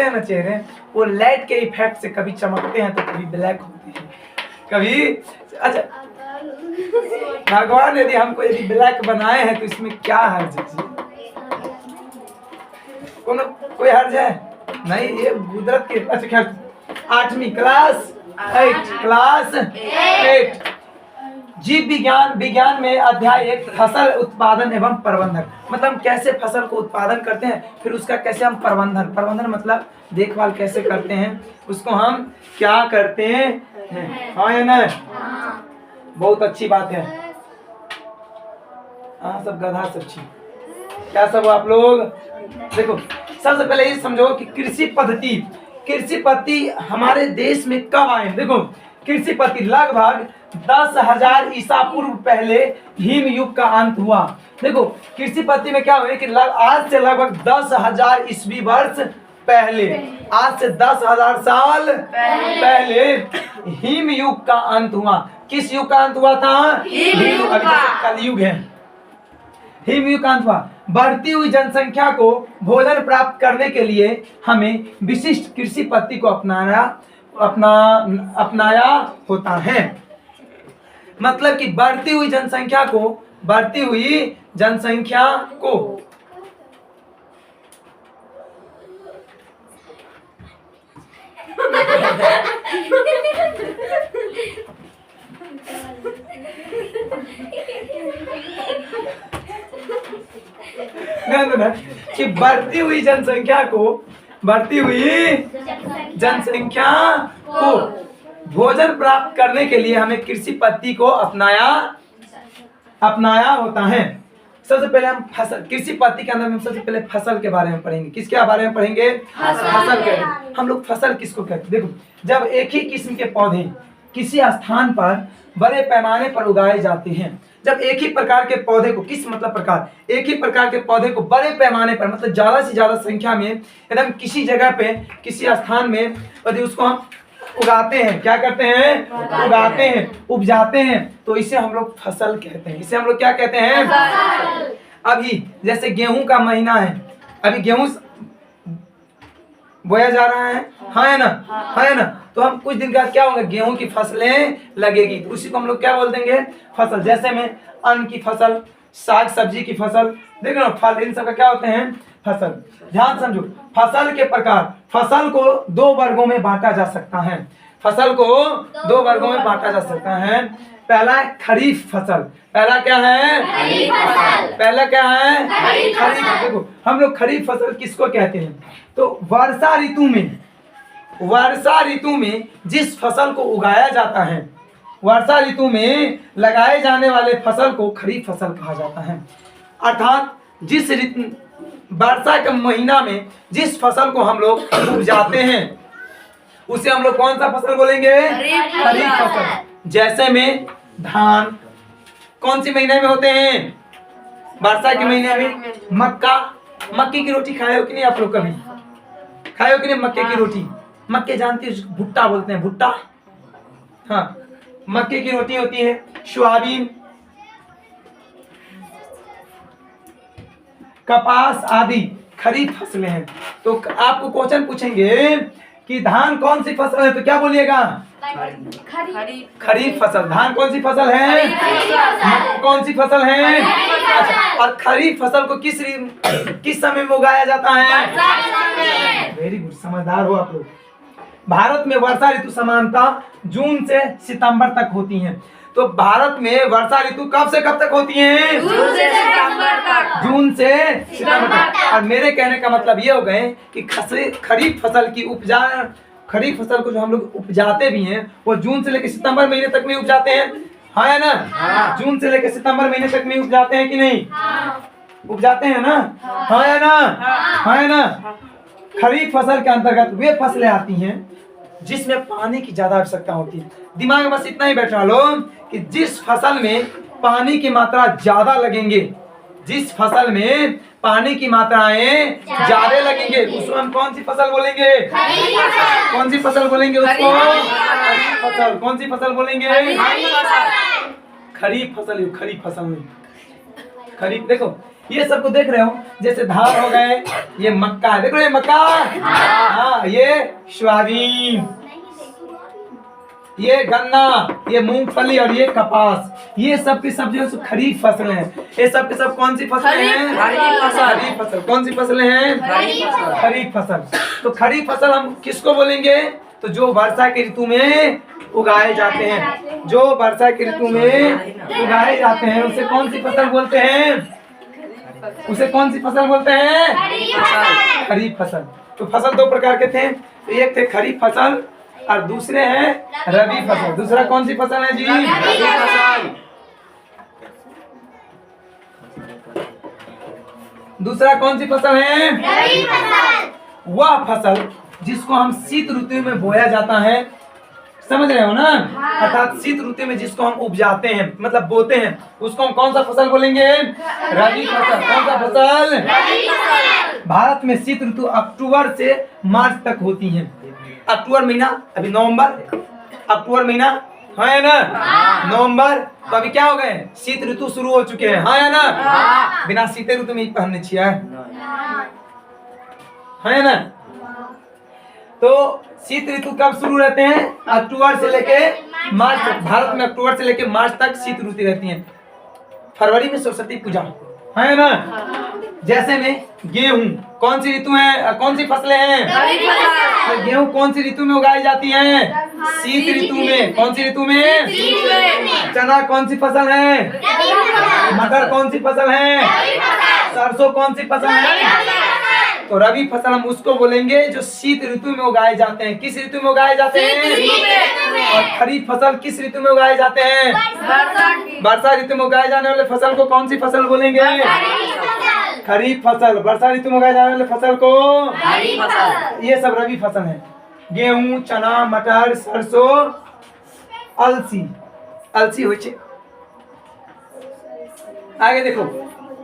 होते हैं ना चेहरे, वो लाइट के इफेक्ट से कभी चमकते हैं तो कभी ब्लैक होते हैं, कभी। अच्छा, भगवान यदि हमको यदि ब्लैक बनाए हैं तो इसमें क्या हर्ज है? कोई हर्ज है नहीं, ये कुदरत के। अच्छा खैर, 8वीं क्लास 8 जीव विज्ञान विज्ञान में अध्याय 1 फसल उत्पादन एवं प्रबंधन। मतलब कैसे फसल को उत्पादन करते हैं, फिर उसका कैसे हम प्रबंधन मतलब देखभाल कैसे करते हैं, उसको हम क्या करते हैं। हाँ या नहीं? बहुत अच्छी बात है। हाँ सब गधा सब चीज क्या सब आप लोग देखो। सबसे पहले ये समझो कि कृषि पद्धति हमारे देश में कब आए। देखो कृषि पद्धति लगभग 10,000 ईसा पूर्व पहले हिम युग का अंत हुआ। देखो कृषि पद्धति में क्या हुआ कि आज से लगभग 10,000 ईस्वी वर्ष पहले, आज से 10,000 साल पहले हिम युग का अंत हुआ। किस युग का अंत हुआ था? हिम युग। अभी कलयुग है, हिम युग का अंत हुआ। बढ़ती हुई जनसंख्या को भोजन प्राप्त करने के लिए हमें विशिष्ट कृषि पद्धति को अपनाया होता है। मतलब कि बढ़ती हुई जनसंख्या को ना कि बढ़ती हुई जनसंख्या को भोजन प्राप्त करने के लिए हमें कृषि पद्धति को अपनाया होता है। सबसे पहले हम फसल, कृषि पद्धति के अंदर हम सबसे पहले फसल के बारे में पढ़ेंगे। किसके बारे में पढ़ेंगे? फसल के। हम लोग फसल किसको कहते हैं? देखो, जब एक ही किस्म के पौधे किसी स्थान पर बड़े पैमाने पर उगाए जाते हैं, जब एक ही प्रकार के पौधे को, किस मतलब प्रकार, एक ही प्रकार के पौधे को बड़े पैमाने पर मतलब ज्यादा से ज्यादा संख्या में एकदम किसी जगह पे किसी स्थान में यदि उसको हम उगाते हैं, क्या करते हैं? उगाते हैं, उपजाते हैं, तो इसे हम लोग फसल कहते हैं। इसे हम लोग क्या कहते हैं? अभी जैसे गेहूं का महीना है, अभी गेहूं बोया जा रहा है, हाँ है ना? हाँ है ना? तो हम कुछ दिन बाद क्या होगा, गेहूं की फसलें लगेगी, तो उसी को हम लोग क्या बोल देंगे? फसल। जैसे में अन्न की फसल, साग सब्जी की फसल, देखो ना, फल, इन सब का क्या होते हैं? फसल। ध्यान समझो, फसल के प्रकार, फसल को 2 वर्गों में बांटा जा सकता है। फसल को 2 वर्गों में बांटा जा सकता है। पहला है खरीफ फसल। पहला क्या है? पहला क्या है? खरीफ। देखो हम लोग खरीफ फसल किसको कहते हैं? तो वर्षा ऋतु में जिस फसल को उगाया जाता है, वर्षा ऋतु में लगाए जाने वाले फसल को खरीफ फसल कहा जाता है। अर्थात जिस वर्षा के महीना में जिस फसल को हम लोग उपजाते हैं उसे हम लोग कौन सा फसल बोलेंगे? खरीफ फसल। जैसे में धान कौन सी महीने में होते हैं? वर्षा के महीने में। मक्के की रोटी खाए हो कि नहीं आप लोग? कभी खाए हो कि नहीं मक्के की रोटी? मक्के जानती हो, भुट्टा बोलते हैं, भुट्टा। हाँ, मक्के की रोटी होती है। सोयाबीन, कपास आदि खरीफ फसलें हैं। तो आपको क्वेश्चन पूछेंगे कि धान कौन सी फसल है, तो क्या बोलिएगा? खरीफ फसल। धान कौन सी फसल है? कौन सी फसल है? अच्छा, और खरीफ फसल को किस समय में उगाया जाता है? वेरी गुड, समझदार हो आप लोग। भारत में वर्षा ऋतु सामान्यतः जून से सितंबर तक होती है। तो भारत में वर्षा ऋतु कब से कब तक होती है? जून से सितंबर तक। और मेरे कहने का मतलब ये हो गए कि खरीफ फसल को जो हम लोग उपजाते भी हैं वो जून से लेकर सितंबर महीने तक में उपजाते हैं, हाँ है ना? हाँ। जून से लेकर सितंबर महीने तक में उपजाते हैं कि नहीं? हाँ। उपजाते हैं ना? हाँ है ना? हाँ है ना? खरीफ फसल के अंतर्गत वे फसलें आती हैं जिसमें पानी की ज्यादा आवश्यकता होती है। दिमाग में बस इतना ही बैठा लो कि जिस फसल में पानी की मात्रा ज्यादा लगेंगे, जिस फसल में पानी की मात्राएं ज्यादा लगेंगे, उसको हम कौन सी फसल बोलेंगे? कौन सी फसल बोलेंगे उसको? खरीफ फसल। कौन सी फसल बोलेंगे? खरीफ फसल। खरीफ फसल में खरीफ। देखो ये सबको देख रहे हो, जैसे धान हो गए, ये मक्का है, देखो ये मक्का। हाँ, ये सोयाबीन, ये गन्ना, ये मूंगफली और ये कपास, ये सब की सब जो है खरीफ फसलें हैं। ये सब के सब कौन सी फसलें हैं? खरीफ फसल। कौन सी फसलें हैं? खरीफ फसल। तो खरीफ फसल हम किसको बोलेंगे? तो जो वर्षा के ऋतु में उगाए जाते हैं, जो वर्षा के ऋतु में उगाए जाते हैं उसे कौन सी फसल बोलते हैं? उसे कौन सी फसल बोलते हैं? खरीफ फसल। तो फसल दो प्रकार के थे, एक थे खरीफ फसल और दूसरे हैं रबी फसल। दूसरा कौन सी फसल है जी? रबी फसल। दूसरा कौन सी फसल है? रबी फसल। वह फसल जिसको हम शीत ऋतु में बोया जाता है, समझ रहे हो ना? अर्थात शीत ऋतु में जिसको हम उपजाते हैं, मतलब बोते हैं, उसको हम कौन सा फसल बोलेंगे? रबी फसल। कौन सा फसल? रबी फसल। भारत में शीत ऋतु अक्टूबर से मार्च तक होती है। अक्टूबर महीना, अभी नवंबर, अक्टूबर महीना है ना? नवंबर, तो अभी क्या हो गए? शीत ऋतु शुरू हो चुके हैं, है ना? बिना शीत ऋतु में ही पहनने चाहिए, है ना? तो शीत ऋतु कब शुरू रहते हैं? अक्टूबर से लेके मार्च तक। भारत में अक्टूबर से लेके मार्च तक शीत ऋतु रहती है। फरवरी में सरस्वती पूजा, है ना? जैसे में गेहूं कौन सी ऋतु है? कौन सी फसलें हैं? तो गेहूं कौन सी ऋतु में उगाई जाती हैं? शीत ऋतु में। कौन सी ऋतु में? चना कौन सी फसल है? मटर कौन सी फसल है? सरसों कौन सी फसल है? तो रबी फसल हम उसको बोलेंगे जो शीत ऋतु में उगाए जाते हैं। किस ऋतु में उगाए जाते हैं? और खरीफ फसल किस ऋतु में उगाए जाते हैं? वर्षा ऋतु में उगाए जाने वाले फसल को कौन सी फसल बोलेंगे? खरीफ फसल। वर्षा ऋतु में उगाए जाने वाले फसल को खरीफ फसल। ये सब रबी फसल है। गेहूं, चना, मटर, सरसों, अलसी। अलसी हो छे। आगे देखो,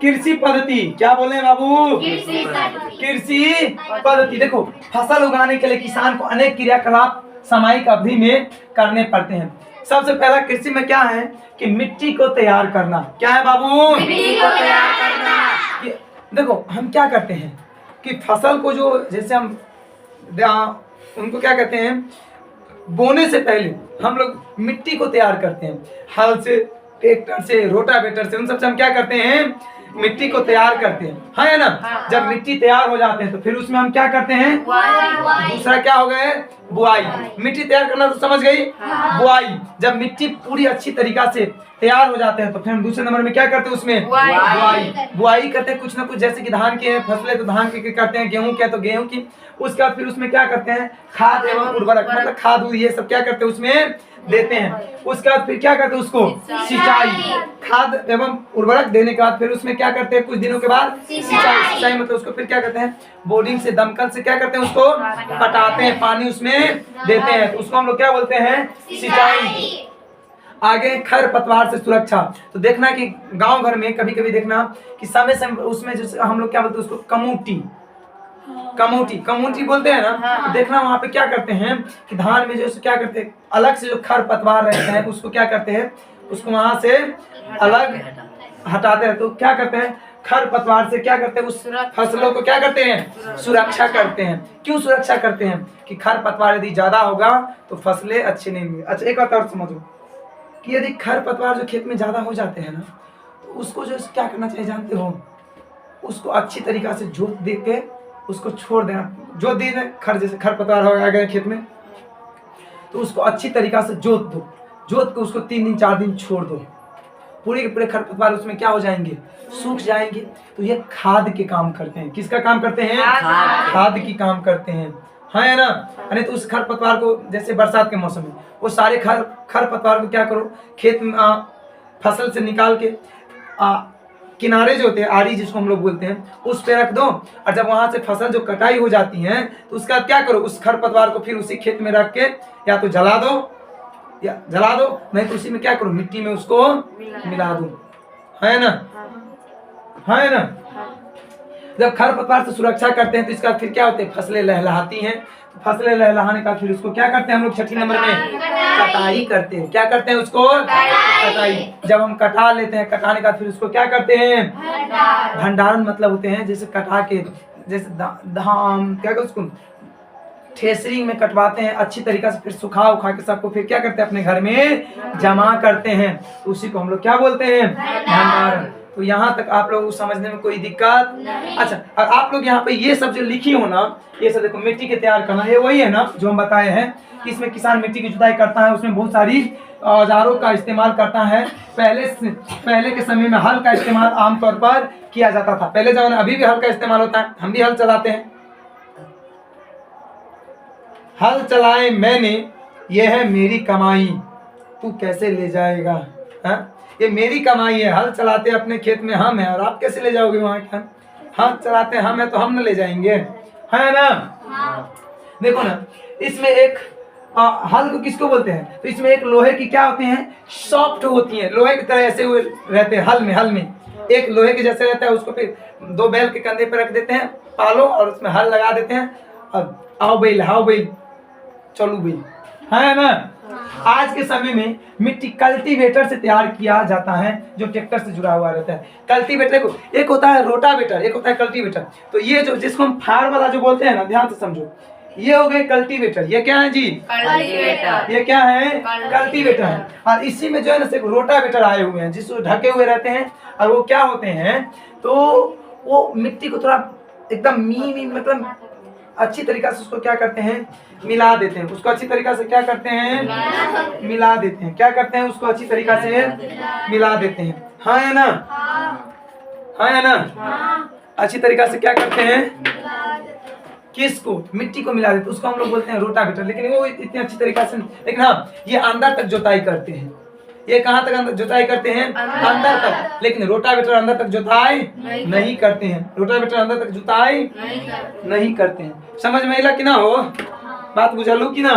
कृषि पद्धति। क्या बोले बाबू? कृषि पद्धति। देखो, फसल उगाने के लिए किसान को अनेक क्रियाकलाप सामयिक अवधि में करने पड़ते हैं। सबसे पहला कृषि में क्या है कि मिट्टी को तैयार करना। क्या है बाबू? मिट्टी को तैयार करना। देखो, हम क्या करते हैं कि फसल को जो, जैसे हम उनको क्या कहते हैं, बोने से पहले हम लोग मिट्टी को तैयार करते हैं। हल से, ट्रैक्टर से, रोटावेटर से, उन सबसे हम क्या करते हैं? मिट्टी को तैयार करते हैं, है ना? जब मिट्टी तैयार हो जाते हैं तो फिर उसमें हम क्या करते हैं? दूसरा क्या हो गए? बुआई। मिट्टी तैयार करना तो समझ गई? बुआई। जब मिट्टी पूरी अच्छी तरीका से तैयार हो जाते हैं तो फिर हम दूसरे नंबर में क्या करते हैं? उसमें बुआई। बुआई करते हैं कुछ ना कुछ, जैसे कि धान के फसलें तो धान के करते हैं, गेहूं के तो गेहूं की। उसके बाद फिर उसमें क्या करते हैं? खाद एवं उर्वरक, मतलब खाद ये सब क्या करते हैं? उसमें देते हैं। उसके बाद फिर क्या करते हैं? उसको सिंचाई। खाद एवं उर्वरक देने के बाद फिर उसमें क्या करते हैं? कुछ दिनों के बाद सिंचाई। सिंचाई मतलब उसको फिर क्या करते हैं? बोर्डिंग से, दमकल से क्या करते हैं? उसको पटाते हैं, पानी उसमें देते हैं। तो उसको हम लोग क्या बोलते हैं? सिंचाई। आगे खरपतवार से सुरक्षा। तो देखना कि गांव घर में कभी कभी देखना कि समय समय उसमें जैसे हम लोग क्या बोलते हैं? उसको कमूटी, कमूटी बोलते हैं ना। तो देखना वहाँ पे क्या करते हैं कि धान में जो क्या करते हैं, अलग से जो खरपतवार रहते हैं उसको क्या करते हैं? उसको वहां से अलग हटाते हैं। तो क्या करते हैं? खरपतवार से क्या करते हैं? उस फसलों को क्या करते हैं? सुरक्षा करते हैं। क्यों सुरक्षा करते हैं? कि खरपतवार यदि ज्यादा होगा तो फसलें अच्छी नहीं होंगी। अच्छा, एक बात और समझो कि यदि खरपतवार जो खेत में ज्यादा हो जाते हैं ना, तो उसको जो क्या करना चाहिए जानते हो? उसको अच्छी तरीका से जोत दे के उसको छोड़ देना। जोत दी जैसे खरपतवार हो गया खेत में, तो उसको अच्छी तरीका से जोत दो। जोत के उसको 3 दिन 4 दिन छोड़ दो। पूरे के पूरे खरपतवार उसमें क्या हो जाएंगे? सूख जाएंगे। तो ये खाद के काम करते हैं। किसका काम करते हैं? खाद की काम करते हैं, है ना? अरे तो उस खरपतवार को, जैसे बरसात के मौसम में, वो सारे खरपतवार को क्या करो? खेत में फसल से निकाल के किनारे जो होते हैं, आरी जिसको हम लोग बोलते हैं, उस पे रख दो। और जब वहां से फसल जो कटाई हो जाती है तो उसका बाद क्या करो? उस खरपतवार को फिर उसी खेत में रख के या तो जला दो, नहीं तो उसी में क्या करो? मिट्टी में उसको मिला दो, है ना? है ना? जब खरपतवार से सुरक्षा करते हैं तो इसका फिर क्या होते हैं? फसलें लहलहाती हैं। तो फसलें लहलहाने का फिर उसको क्या करते हैं हम लोग? छठी नंबर में कटाई करते हैं। क्या करते हैं? उसको कटाई। जब हम कटा लेते हैं, कटाने का फिर उसको क्या करते हैं? भंडारण मतलब होते हैं जैसे कटा के, जैसे धान क्या कहते उसको? ठेसरी में कटवाते हैं अच्छी तरीके से, फिर सुखा उखा के सबको फिर क्या करते हैं अपने घर में जमा करते हैं, उसी को हम लोग क्या बोलते हैं भंडारण। तो यहाँ तक आप लोगों को समझने में कोई दिक्कत? अच्छा, और आप लोग यहाँ पे ये सब जो लिखी हो ना, ये सब देखो मिट्टी के तैयार करना, ये वही है ना जो हम बताए हैं कि इसमें किसान मिट्टी की जुताई करता है, उसमें बहुत सारी औजारों का इस्तेमाल करता है। पहले के समय में हल का इस्तेमाल आमतौर पर किया जाता था, पहले जमाने, अभी भी हल का इस्तेमाल होता है, हम भी हल चलाते हैं। हल चलाए मैंने, ये है मेरी कमाई, तू कैसे ले जाएगा? हा? ये मेरी कमाई है, हल चलाते अपने खेत में हम है, और आप कैसे ले जाओगे वहां? क्या हल चलाते हम है तो हम न ले जाएंगे, है ना? देखो ना, इसमें एक हल को किसको बोलते हैं? तो इसमें एक लोहे की क्या होते हैं, सॉफ्ट होती है, लोहे की तरह ऐसे हुए रहते हैं। हल में एक लोहे के जैसे रहता है, उसको फिर दो बैल के कंधे पर रख देते हैं पालो, और उसमें हल लगा देते हैं, और आओ बैल चलो बैल, है ना? आज के समय में मिट्टी कल्टीवेटर से तैयार किया जाता है, जो ट्रैक्टर से जुड़ा हुआ रहता है। कल्टीवेटर को, एक होता है रोटावेटर, एक होता है कल्टीवेटर। तो ये जो जिसको हम फार वाला जो बोलते हैं ना, ध्यान से समझो, ये हो गए कल्टीवेटर। ये क्या है जी? कल्टीवेटर। ये क्या है? कल्टीवेटर है। और इसी में जो है ना सिर्फ रोटावेटर आए हुए हैं, जिसको ढके हुए रहते हैं, और वो क्या होते हैं, तो वो मिट्टी को थोड़ा एकदम मतलब अच्छी तरीके से उसको क्या करते हैं, मिला देते हैं। उसको अच्छी तरीके से क्या करते हैं, मिला देते हैं। क्या करते हैं, उसको अच्छी तरीके से मिला देते हैं। हाँ या ना? हाँ या ना? अच्छी तरीके से क्या करते हैं, किसको? मिट्टी को मिला देते, उसको हम लोग बोलते हैं रोटावेटर। लेकिन वो इतनी अच्छी तरीके से, लेकिन हाँ ये अंदर तक जुताई करते हैं। ये कहाँ तक अंदर जुताई करते हैं? अंदर तक। लेकिन रोटावेटर अंदर तक जुताई नहीं करते हैं। रोटावेटर अंदर तक जुताई नहीं करते हैं। समझ में आइला कि ना हो? बात बुझलू कि ना?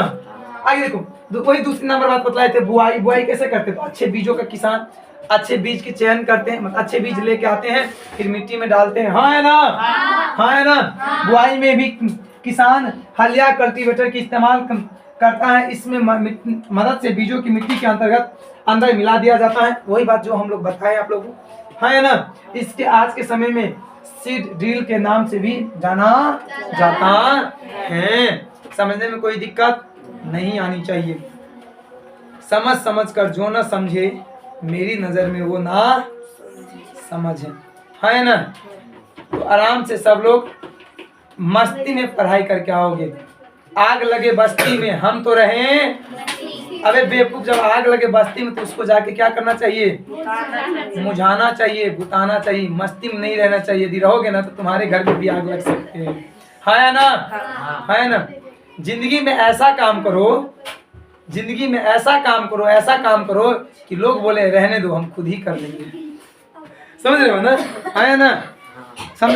आगे देखो, वही दूसरी नंबर बात बतलाए थे, बुआई कैसे करते? तो अच्छे बीजों का किसान अच्छे बीज की चयन करते हैं, मतलब अच्छे बीज लेके आते हैं, फिर मिट्टी में डालते हैं। हाँ है ना? हाँ है ना? बुआई में भी किसान हल या कल्टीवेटर की इस्तेमाल करता है। इसमें मदद से बीजों की मिट्टी के अंदर मिला दिया जाता है। वही बात जो हम लोग बताए आप लोगों को, हाँ है ना? इसके आज के समय में सीड ड्रिल के नाम से भी जाना जाता है। समझने में कोई दिक्कत नहीं आनी चाहिए। समझ कर जो ना समझे, मेरी नजर में वो ना समझे, है ना? तो आराम से सब लोग मस्ती में पढ़ाई करके आओगे। आग लगे बस्ती में हम तो रहें, अबे बेवकूफ, जब आग लगे बस्ती में तो उसको जाके क्या करना चाहिए, मुझाना चाहिए, बुताना चाहिए। मस्ती में नहीं रहना चाहिए। यदि रहोगे ना तो तुम्हारे घर में भी आग लग सकते हैं, है ना? है ना? जिंदगी में ऐसा काम करो, जिंदगी में ऐसा काम करो कि लोग बोले रहने दो, हम खुद ही कर लेंगे। समझ रहे हो ना? है ना?